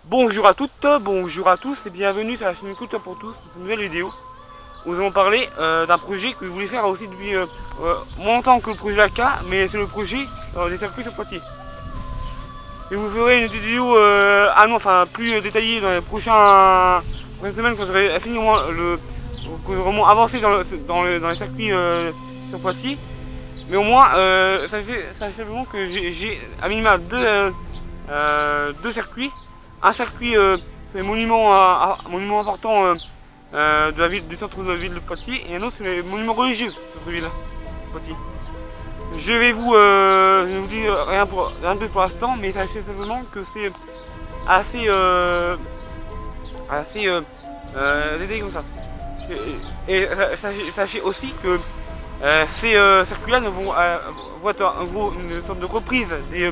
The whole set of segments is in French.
Bonjour à toutes, bonjour à tous et bienvenue sur la chaîne Culture pour tous, pour une nouvelle vidéo où nous allons parler d'un projet que je voulais faire aussi depuis moins longtemps que le projet AK, mais c'est le projet des circuits sur Poitiers. Et vous ferez une vidéo plus détaillée dans les prochaines semaines quand j'aurai fini au moins que vraiment avancé dans les circuits sur Poitiers. Mais au moins, sachez simplement que j'ai à minima deux circuits. Un circuit sur les monuments importants de la ville, du centre de la ville de Poitiers, et un autre sur les monuments religieux du centre de la ville de Poitiers. Je vais vous dire rien de plus pour l'instant, mais sachez simplement que c'est assez, détaillé comme ça. Sachez aussi que ces circuits-là vont être en gros une sorte de reprise des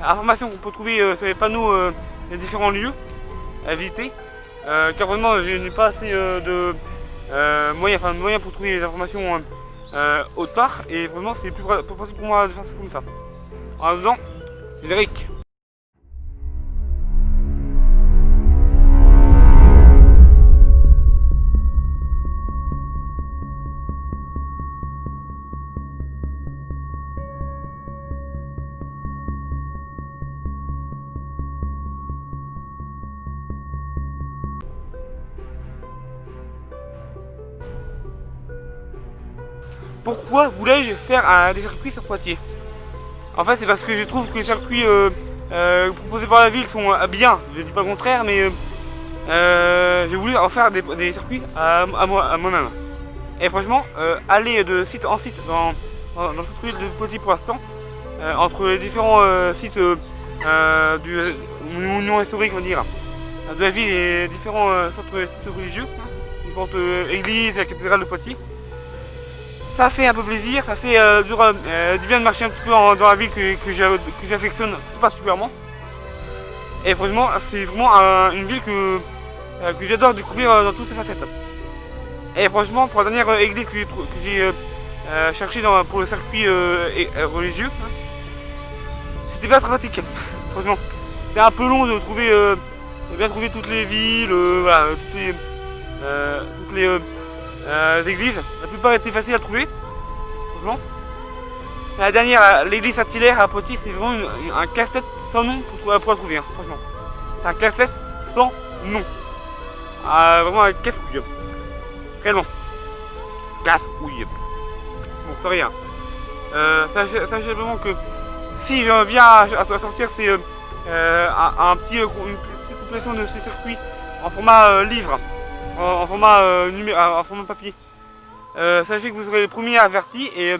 informations qu'on peut trouver sur les panneaux des différents lieux à visiter. Car vraiment, je n'ai pas assez de moyens pour trouver les informations autre part, et vraiment, c'est plus pratique pour moi de faire ça comme ça. En dedans, générique. Pourquoi voulais-je faire des circuits sur Poitiers? En fait, c'est parce que je trouve que les circuits proposés par la ville sont bien, je ne dis pas le contraire, mais j'ai voulu en faire des circuits à moi-même. Et franchement, aller de site en site dans cette ville de Poitiers pour l'instant, entre les différents sites du monument historique, on va dire, de la ville et les différents sites religieux, différentes églises et la cathédrale de Poitiers, ça fait un peu plaisir, ça fait du bien de marcher un petit peu dans la ville que j'affectionne tout particulièrement. Et franchement, c'est vraiment une ville que j'adore découvrir dans toutes ses facettes. Et franchement, pour la dernière église que j'ai cherché pour le circuit religieux, c'était pas très pratique, franchement. C'était un peu long de bien trouver toutes les villes, voilà, toutes les églises. La plupart étaient faciles à trouver, franchement. La dernière, l'église Saint-Hilaire à Poitiers, c'est vraiment un casse-tête sans nom pour la trouver, hein, franchement. C'est un casse-tête sans nom. Vraiment un casse-couille. Réellement. Casse-couille. Bon, c'est rien. Sachez vraiment que si je viens à sortir une petite compilation de ces circuits en format livre, en format papier, sachez que vous serez les premiers avertis et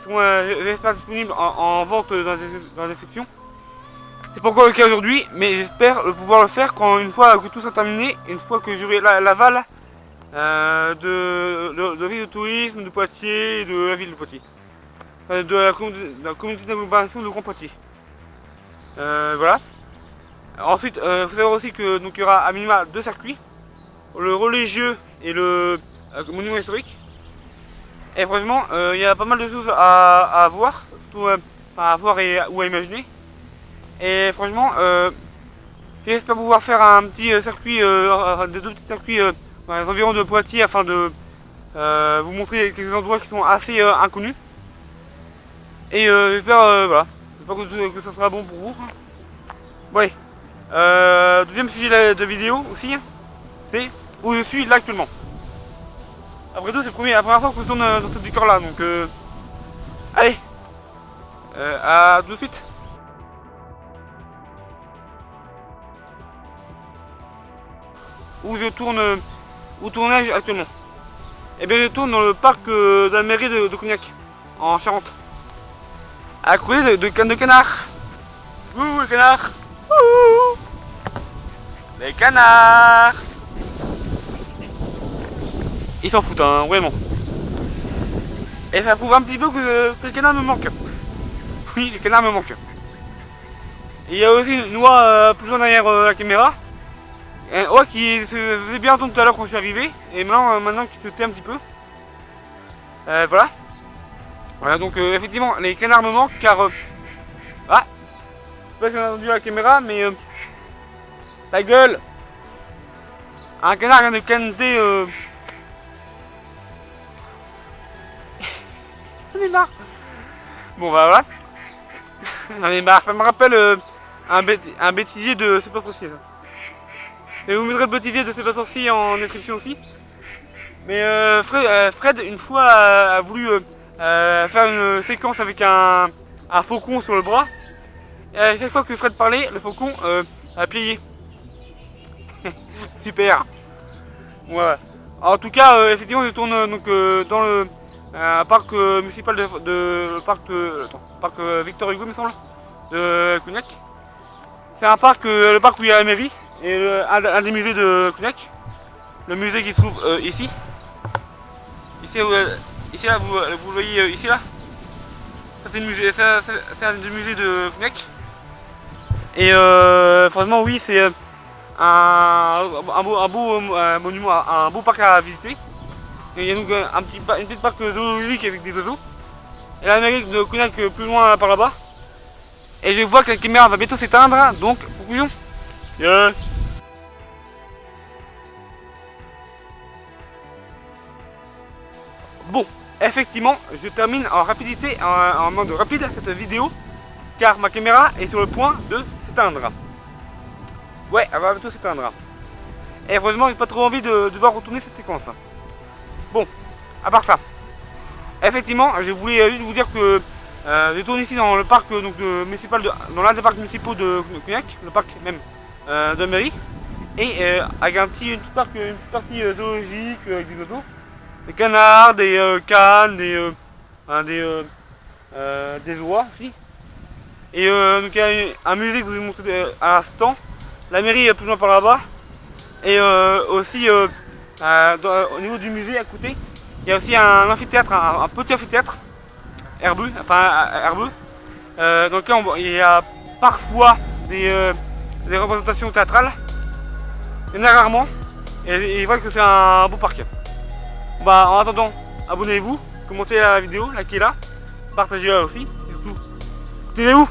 seront, j'espère, disponibles en vente dans des sections. C'est pas encore le cas aujourd'hui, mais j'espère pouvoir le faire une fois que tout sera terminé, une fois que j'aurai l'aval de la ville de tourisme de Poitiers et de la ville de Poitiers. De la communauté d'agglomération de Grand Poitiers. Voilà. Ensuite, il faut savoir aussi que donc il y aura à minima deux circuits, le religieux et le monument historique. Et franchement, il y a pas mal de choses à voir, surtout à voir ou à imaginer. Et franchement, j'espère pouvoir faire un petit circuit, deux petits circuits dans les environs de Poitiers afin de vous montrer quelques endroits qui sont assez inconnus. Et j'espère que ça sera bon pour vous. Bon allez, deuxième sujet de vidéo aussi, c'est où je suis là actuellement. Après tout, c'est la première fois que je tourne dans ce décor là, donc allez, à tout de suite. Où je tourne, où tournage actuellement? Eh bien, je tourne dans le parc de la mairie de Cognac, en Charente. À côté de canards. Ouh, les canards. Ouh, les canards. Ils s'en foutent, hein, vraiment. Et ça prouve un petit peu que les canards me manquent. Oui, les canards me manquent. Et il y a aussi une oie plus loin derrière la caméra. Un oie qui se faisait bien entendre tout à l'heure quand je suis arrivé. Et maintenant qui se tait un petit peu. Voilà. Voilà, donc effectivement, les canards me manquent car... je sais pas si on a entendu la caméra, mais Ta gueule. Un canard vient de canter J'en ai marre. Bon bah voilà. J'en ai marre. Ça me rappelle un bêtisier de C'est pas sorcier ça. Et vous mettrez le bêtisier de C'est pas sorcier en description aussi. Mais Fred une fois a voulu faire une séquence avec un faucon sur le bras. Et à chaque fois que Fred parlait, le faucon a plié. Super. Ouais. En tout cas, effectivement, je tourne donc dans le parc municipal parc Victor Hugo, il me semble, de Cognac. C'est un parc, le parc où il y a la mairie et un des musées de Cognac. Le musée qui se trouve ici. Ici là, vous le voyez ici là. Ça c'est un des musées de Cognac. Et franchement, oui, c'est un beau monument, un beau parc à visiter. Et il y a donc une petite parc zoologique avec des oiseaux. Et la mairie de Cognac plus loin par là-bas. Et je vois que la caméra va bientôt s'éteindre, donc conclusion. Yeah. Bon, effectivement, je termine en rapidité, en mode rapide cette vidéo, car ma caméra est sur le point de s'éteindre. Ouais, elle va bientôt s'éteindre. Et heureusement, j'ai pas trop envie de devoir retourner cette séquence. Bon, à part ça, effectivement, je voulais juste vous dire que je tourne ici dans le parc municipal, dans l'un des parcs municipaux de Cognac, le parc même de la mairie, et avec une petite partie zoologique avec des oiseaux, des canards, des cannes, des oies aussi. Et donc il y a un musée que je vous ai montré à l'instant, la mairie est plus loin par là-bas, et aussi au niveau du musée à côté, il y a aussi un amphithéâtre, un petit amphithéâtre herbeux, dans lequel il y a parfois des représentations théâtrales. Il y en a rarement, et il voit que c'est un beau parc. Bah, en attendant, abonnez-vous, commentez la vidéo, likez-la, partagez-la aussi, et surtout, activez-vous.